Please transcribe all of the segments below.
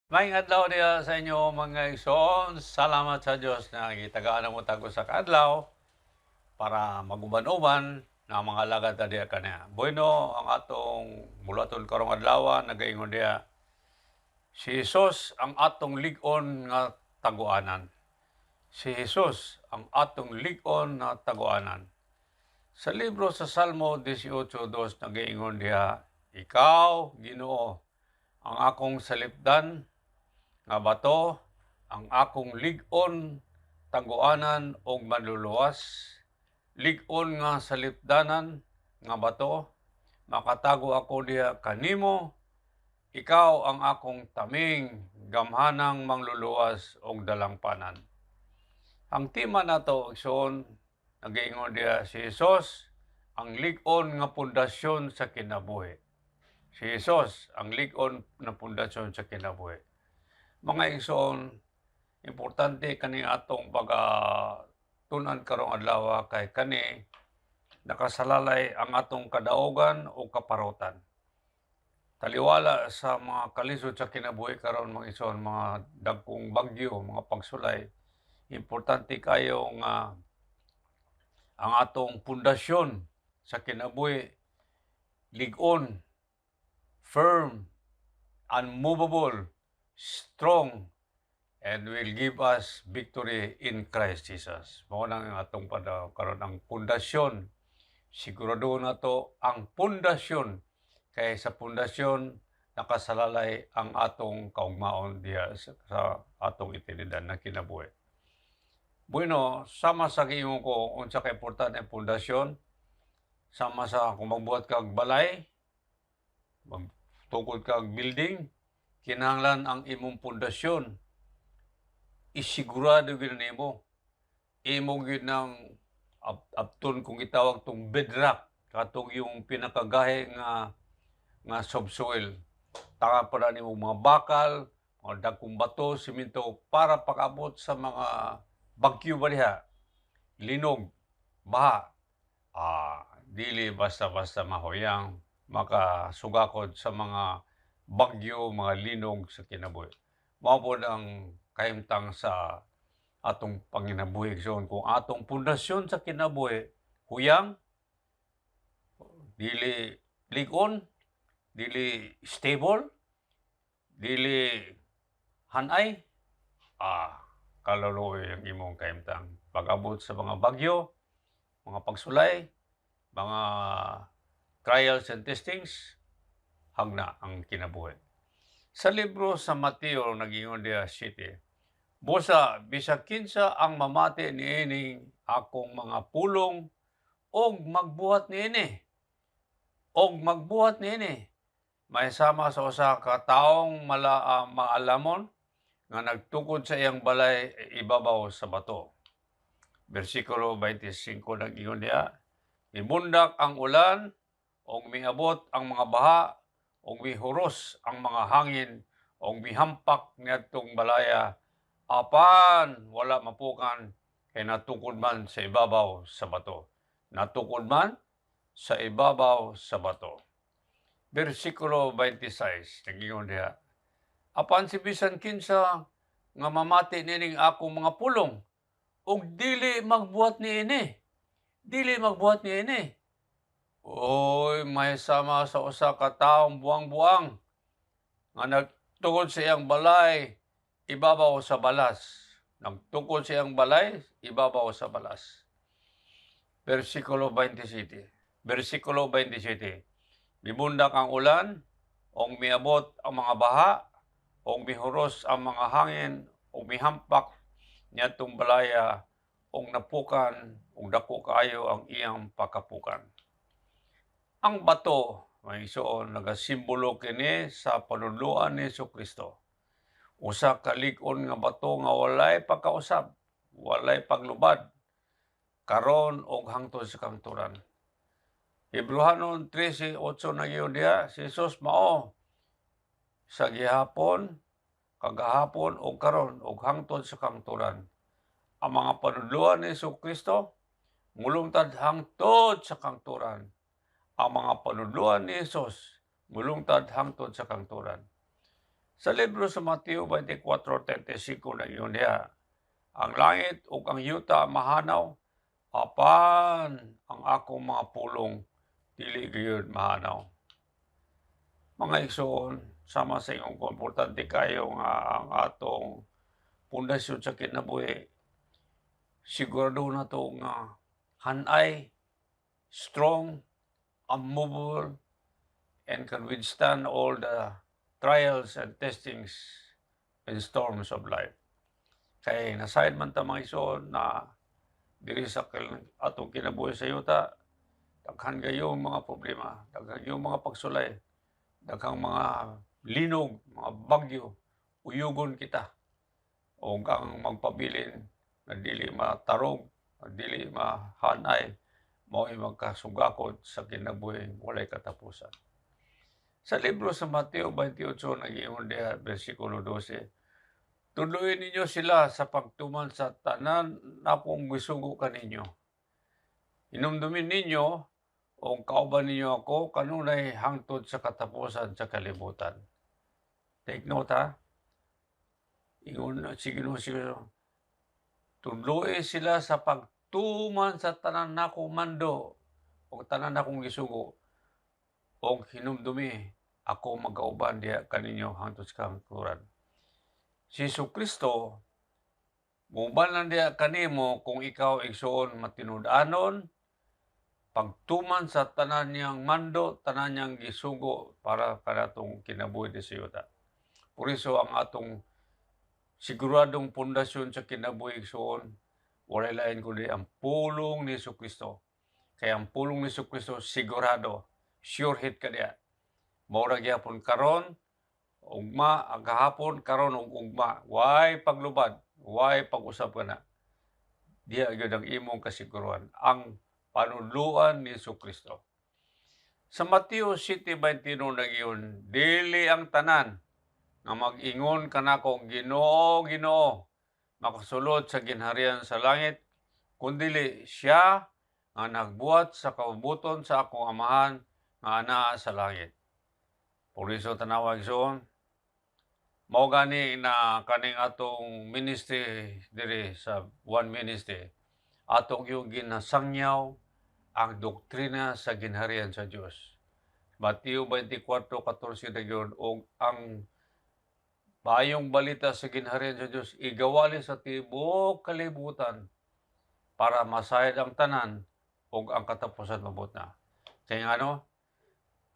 Maayong adlaw diha sa inyo mga igsoon. Salamat sa Dios na gitagaan mo tago sa kaadlaw para maguban-uban na mga alagad ta diha kaniya. Bueno ang atong bulaton karong adlaw nagaingon diha si Jesus ang atong lig-on nga taguanan. Si Jesus ang atong lig-on nga taguanan. Sa libro sa Salmo 18:2 nagaingon diha, Ikaw, Ginoo, ang akong salipdan nga bato, ang akong lig-on, taguanan og manluluwas, lig-on nga salipdanan nga bato, makatago ako diha kanimo, ikaw ang akong taming, gamhanang mangluluwas og dalangpanan. Ang tema nato igsoon nagaingon diha si Jesus ang lig-on nga pundasyon sa kinabuhi. Si Jesus ang lig-on na pundasyon sa kinabuhi. Mga igsoon, importante kani atong tunan karong adlaw kay kani nakasalalay ang atong kadaugan o kaparotan. Taliwala sa mga kalisod sa kinabuhi karon mga igsoon, mga dagkong bagyo, mga pagsulay, importante kayo nga ang atong pundasyon sa kinabuhi lig-on, firm, unmovable, strong, and will give us victory in Christ Jesus. Mao nang atong karon ang pundasyon. Sigurado na to ang pundasyon kay sa pundasyon nakasalalay ang atong kaugmaon diha sa atong eternidad na kinabuhi. Bueno, sama sa giingon ko unsa ka importante ang pundasyon, sama sa kung magbuhat kag balay, magtukod kag building, kinahanglan ang imong pundasyon isigurado gyud nimo. Imo gyud nang apton kung gitawag tong bedrock, katong yung pinakagahe nga subsoil. Taka pa nimo mga bakal, mga dagkong bato, simento para pag-abot sa mga bagyo ba diha, linog, baha. Dili basta-basta mahuyang makasugakod sa mga bagyo, mga linog sa kinabuhi. Mao pod ang kahimtang sa atong panginabuhi igsoon. Kung atong pundasyon sa kinabuhi huyang, dili lig-on, dili stable, dili hanay, kaluluoy ang imong kahimtang. Pag-abot sa mga bagyo, mga pagsulay, mga trials and testings, hangna ang kinabuhi. Sa libro sa Mateo nag-ingon diha 7, Busa, bisag kinsa ang mamati niining akong mga pulong og magbuhat niini. Og magbuhat niini. May sama sa usa ka taong maalamon nga nagtukod sa iyang balay ibabaw sa bato. Versikulo 25 nag-ingon diha, Mibundak ang ulan og miabot ang mga baha og mihuros ang mga hangin og mihampak niadtong balaya apan wala mapukan kay natukod man sa ibabaw sa bato. Natukod man sa ibabaw sa bato. Versikulo 26, nagingon diha, Apan si bisan kinsa nga mamati nining akong mga pulong ug dili magbuhat niini. Dili magbuhat niini. Oy, may sama sa usa ka taong buang-buang nga nagtukod sa iyang balay ibabaw sa balas. Nagtukod sa iyang balay ibabaw sa balas. Versikulo 27. Mibundak ang ulan og miabot ang mga baha og mihuros ang mga hangin og mihampak niadtong balaya og napukan og dako kaayo ang iyang pagkapukan. Ang bato, may igsoon, nagasimbolo kini sa panudloan ni Jesucristo. Usa ka lig-on nga bato nga walay pagkausab, walay paglubad, karon og hangtod sa kangturan. Hebrehanon 13:8 nagyon diha, si Jesus mao sa gihapon, kagahapon og karon og hangtod sa kangturan. Ang mga panudloan ni Jesucristo mulungtad hangtod sa kangturan. Ang mga panudloan ni Jesus mulungtad hangtod sa kangturan. Sa libro sa Mateo 24:35 na iyon diha, ang langit ug ang yuta mahanaw, apan ang akong mga pulong dili gayud mahanaw. Mga igsoon, sama sa ingon ko, importante kayo nga ang atong pundasyon sa kinabuhi, sigurado na to nga hanay, strong, unmovable, and can withstand all the trials and testings and storms of life. Kay nasayad man ta mga igsoon na diri sa atong kinabuhi sa yuta, daghan gayong mga problema, daghan gayong mga pagsulay, daghang mga linog, mga bagyo, uyugon kita. O ang magpabilin na dili matarong, na dili mahanay, mao'y magkasugakod sa kinabuhi walay katapusan. Sa libro sa Mateo 28 nag-iingon diha bersikulo 12, "Tudloin ninyo sila sa pagtuman sa tanan akong gisugo kaninyo. Hinumdumin ninyo o kauban ninyo ako kanunay hangtod sa katapusan sa kalibutan." Take note ha. Ingon si Ginoo siguro, "Tudloi sila sa pagtuman sa tanan nako mando o tanan akong gisugo o hinumdumi ako magauban diha kaninyo hangtod sa kangturan." Si Jesucristo muuban lang diha kanimo kung ikaw igsoon matinud-anon, pagtuman sa tanan niyang mando, tanan niyang gisugo para kanatong kinabuhi sa yuta. Por iso ang atong siguradong pundasyon sa kinabuhi igsoon, walay lain kundi ang pulong ni Jesucristo. Kaya ang pulong ni Jesucristo sigurado, sure hit ka diha. Mao ra gyapon karon, ugma, agahapon, karon ug ugma. Way paglubad, way pag-usab kana. Diha gyud ang imong kasiguruhan, ang panudloan ni Jesucristo. Sa Mateo 7:21 nagyon, "Dili ang tanan nga mag-ingon kanako, Ginoo, Ginoo, makasulod sa ginharian sa langit, kundili siya nga nagbuhat sa kabubuton sa akong Amahan nga anaa sa langit." Por iso tanawa igsoon, mao gani na kaning atong ministry diri sa One Ministry, atong yung ginasangyaw ang doktrina sa ginharian sa Dios. Mateo 24:14 na yun, og ang Maayong balita sa ginharian sa Diyos, igawali sa tibuok kalibutan para masayad ang tanan o ang katapusan mabot na. Kaya nga no,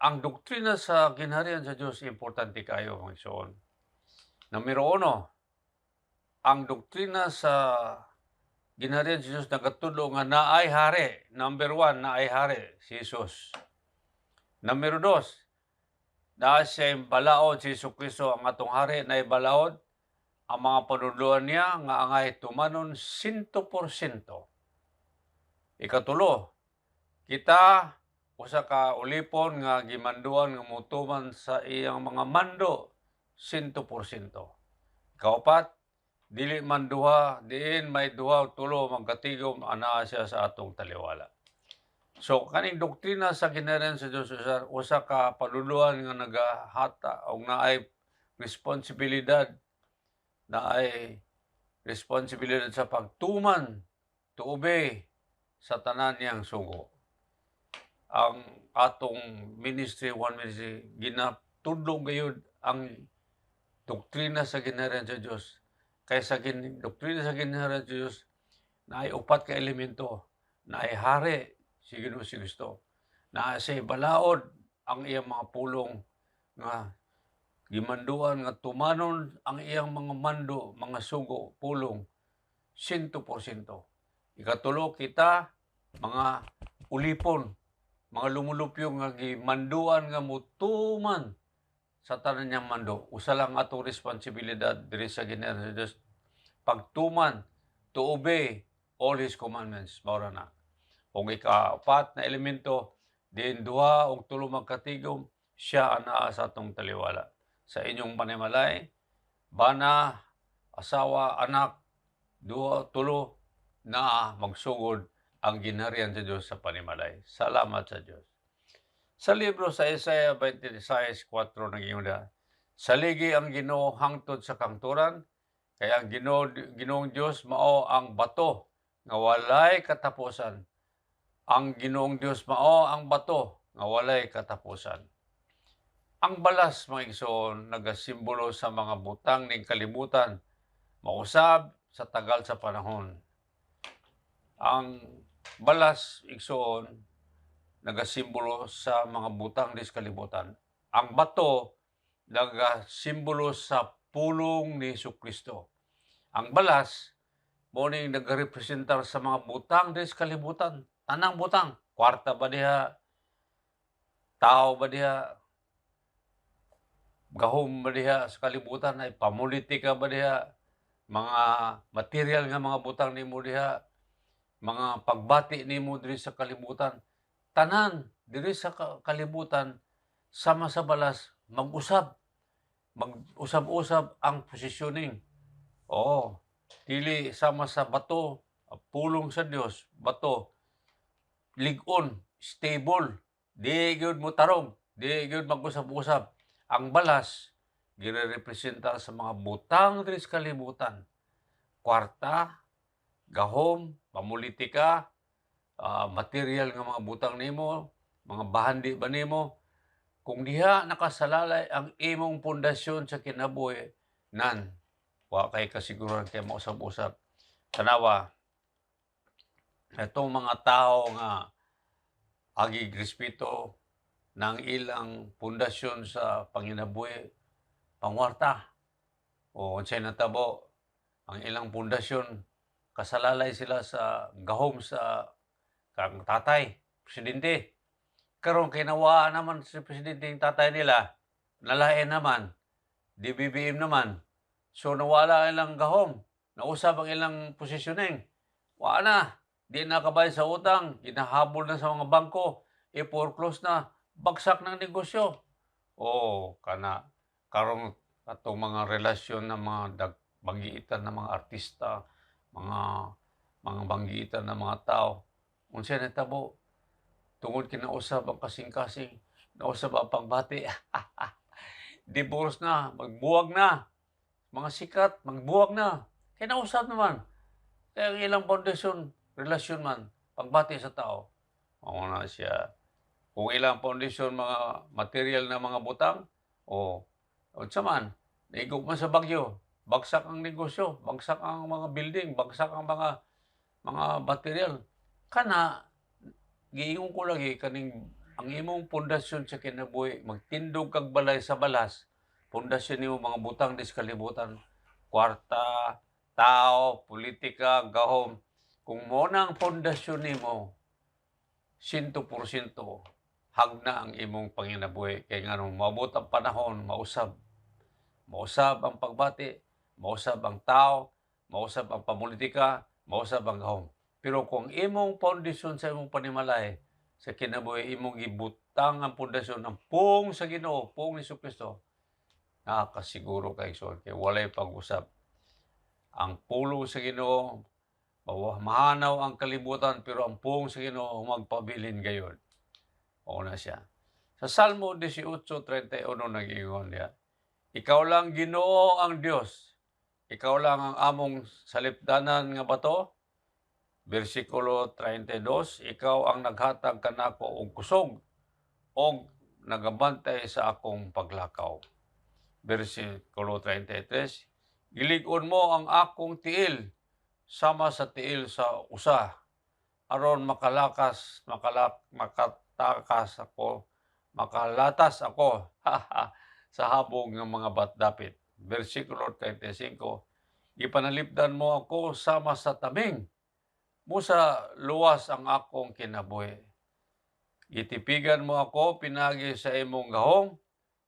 ang doktrina sa ginharian sa Diyos, importante kayo mga igsoon. Numero 1, ang doktrina sa ginharian sa Diyos nagatudlo nga naay hari. Number 1, naay hari, si Jesus. Numero 2, dahil siya balaod si Jesucristo ang atong hari na ibalaod, ang mga panudloan niya nga angay tumanon 100%. Ikatulo, kita usa ka ulipon nga gimanduan nga motuman sa iyang mga mando 100%. Ikaupat, dili man duha, diin may duha o tulo magkatigom anaa siya sa atong taliwala. So kaning doktrina sa ginharian sa Dios usa ka panudloan nga nagahata og naay responsibilidad, naay responsibilidad sa pagtuman, to obey sa tanan niyang sugo. Ang atong ministry, One Ministry, ginatudlo gayud ang doktrina sa ginharian sa Dios. Kay sa doktrina sa ginharian sa Dios, naay upat ka elemento, naay hari si Ginoo si Kristo, na siya balaod ang iyang mga pulong nga gimanduan nga tumanon ang iyang mga mando, mga sugo, pulong 100%. Ikatulo, kita mga ulipon, mga lumulupyo nga gimanduan nga mutuman sa tanan niyang mando. Usa lang atong responsibilidad diri sa ginharian sa Dios, pagtuman, to obey all His commandments. Mao na. Kung ika-4 na elemento, din duha o tulo magkatigom, siya anaa sa atong taliwala. Sa inyong panimalay, bana, asawa, anak, duha, tulo, na magsugod ang ginharian sa Diyos sa panimalay. Salamat sa Diyos. Sa libro sa Isaiah 26:4 nag-ingon, Saligi ang Ginoo hangtod sa kangturan, kaya ang Ginoong Dios mao ang bato nga walay katapusan. Ang Ginoong Dios mao ang bato nga walay katapusan. Ang balas, mga igsoon, nagasimbolo sa mga butang ning kalibutan, mausab sa tagal sa panahon. Ang balas, igsoon, nagasimbolo sa mga butang dis kalibutan. Ang bato, nagasimbolo sa pulong ni Jesucristo. Ang balas, mo ning nagarepresentar sa mga butang dis kalibutan. Tanang butang, kwarta ba diha, tao ba diha, gahom ba diha sa kalibutan, ay pamulitika ba diha, mga material nga mga butang nimo diha, mga pagbati nimo diri sa kalibutan, tanan diri sa kalibutan sama sa balas mag-usab, mag-usab-usab ang positioning. Oo, dili sama sa bato, pulong sa Dios, bato, lig-on, stable, di gyud mo tarong, di gyud mag-usab-usab. Ang balas girerepresenta sa mga butang diri sa kalibutan, kwarta, gahom, pamulitika, material nga mga butang nimo, mga bahandi ba nimo, kung diha nakasalalay ang imong pundasyon sa kinabuhi, nan wa kay kasiguran kay mausab-usab. Tanawa, itong mga tao nga agi respeto ng ilang pundasyon sa panginabuhi, pangwarta, o unsay natabo, ang ilang pundasyon, kasalalay sila sa gahom sa kang tatay, presidente. Karon kay nawaa naman si presidente yung tatay nila, nalain naman, di BBM naman. So nawala ilang gahom, nausab ang ilang posisyoning. Wa na, di na kabayad sa utang, ginahabol na sa mga bangko, i-foreclose na, bagsak ng negosyo. Oo, kana karong atong mga relasyon ng mga banggiitan ng mga artista, mga banggiitan ng mga tao, unsay nahitabo tungod kinausab ang kasing-kasing, nausab ang pagbati. Divorce na, magbuwag na, mga sikat, magbuwag na. Kinausab naman. Kaya ang ilang foundation, relasyon man, pagbati sa tao. Mao na siya. Kung ilang foundation, mga material na mga butang, o unsa man, naigog man sa bagyo, bagsak ang negosyo, bagsak ang mga building, bagsak ang mga material. Kana, giingon ko lagi kaning ang imong pundasyon sa kinabuhi, magtindog kag balay sa balas, pundasyon nimo mga butang dis kalibutan, kwarta, tao, politika, gahom. Kung mo na ang pundasyon nimo, 100% hagna ang imong panginabuhi. Kay nganong maabot ang panahon, mausab. Mausab ang pagbati, mausab ang tao, mausab ang pamulitika, mausab ang gahom. Pero kung imong pundasyon sa imong panimalay, sa kinabuhi imong gibutang ang pundasyon ng pung sa Ginoo, pung ni Jesucristo, nakakasiguro kay igsoon kay walay pag-usab. Ang pulong sa Ginoo, mahanaw ang kalibutan, pero ang pung sa Ginoo magpabilin gayon. Oo na siya. Sa Salmo 18:31 nag-ingon niya, ikaw lang Ginoo ang Dios, ikaw lang ang among salipdanan nga bato. Versikulo 32, ikaw ang naghatag kanako og kusog og nagabantay sa akong paglakaw. Versikulo 33, gilig-on mo ang akong tiil sama sa tiil sa usa, aron makalatas ako sa habog ng mga batdapit. Versikulo 35, ipanalipdan mo ako sama sa tabing, musa luwas ang akong kinabuhi. Gitipigan mo ako pinagi sa imong gahom,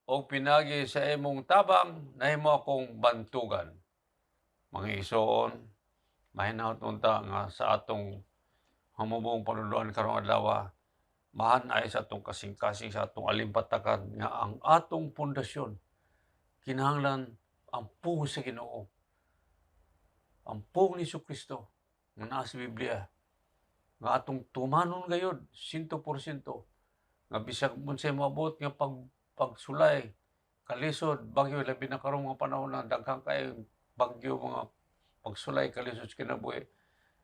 o pinagi sa imong tabang, nahimo akong bantugan. Mga igsoon, mahinaot unta nga sa atong hamubong panuluan karong adlaw, mahan ay sa atong kasing-kasing, sa atong alimpatakan nga ang atong pundasyon kinahanglan ang pung sa Ginoo, ang pung ni Jesucristo nga naa sa Biblia, nga atong tumanon gayud 100%, nga bisag unsay moabot nga pagsulay kalisod, bagyo, labi na karong mga panahon na daghang kay bagyo, mga pagsulay, kalisod kinabuhi.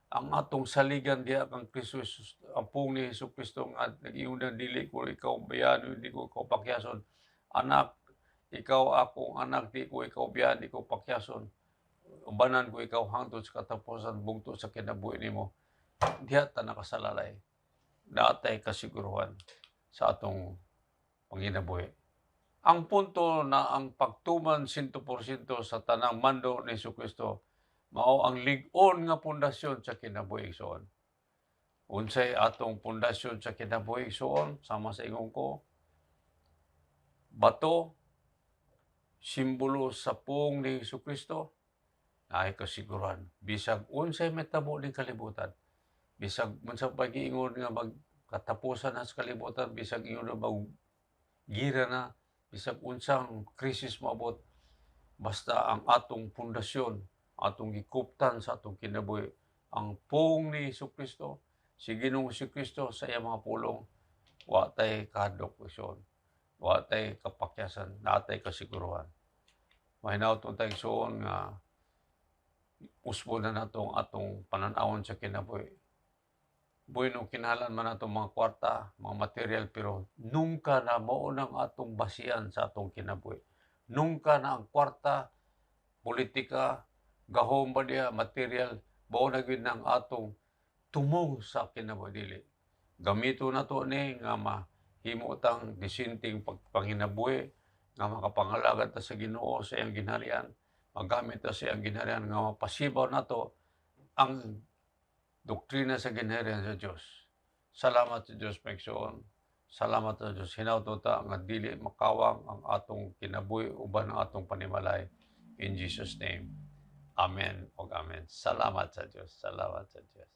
Ang atong saligan diha kang Kristo Jesus, ang pung ni Jesucristo nga nag-ingon na dili ko ikaw bayano, hindi ko ikaw pakyason. Anak, ikaw akong anak, di ko ikaw biyan, di ko pakyason. Ubanan ko ikaw hangtod sa katapusan bugto sa kinabuhi nimo. Diha ta nakasalalay. Natay kasiguruhan sa atong panginabuhi. Ang punto na ang pagtuman 100% sa tanang mando ni Jesucristo mao ang lig-on nga pundasyon sa kinabuhi igsoon. Unsay atong pundasyon sa kinabuhi igsoon sama sa ingon ko, bato, simbolo sa pung ni Jesucristo, ay kasiguran. Bisag unsay metabo ning kalibutan, bisag unsa pag-iingon nga magkatapusan na sa kalibutan, bisag ingon na gira na, bisag unsang krisis moabot, basta ang atong pundasyon, atong gikuptan sa atong kinabuhi, ang pung ni Jesucristo, si Ginoong Jesucristo sa iyang mga pulong, wa tay kahadlok igsoon, wa tay kapakyasan, natay kasiguruhan. Mahinaw tayong igsoon nga usbo na nato ang atong panan-awon sa kinabuhi. Bueno, kinahanglan man nato mga kwarta, mga material, pero nungka na mao nang atong basihan sa atong kinabuhi. Nungka na ang kwarta, politika, gahom ba diya, material, mao na gyud ang atong tumong sa kinabuhi dili. Gamito na to ni nga mahimo tang disenteng pagpanginabuhi, nga makapangalagad ta sa Ginoo sa iyang ginharian, magamit ta sa iyang ginharian nga mapasibaw nato ang doktrina sa ginharian sa Dios. Salamat sa Dios maigsoon. Salamat sa Dios. Hinawton ta nga dili makawang ang atong kinabuhi uban ang atong panimalay. In Jesus name. Amen o amen. Salamat sa Dios. Salamat sa Dios.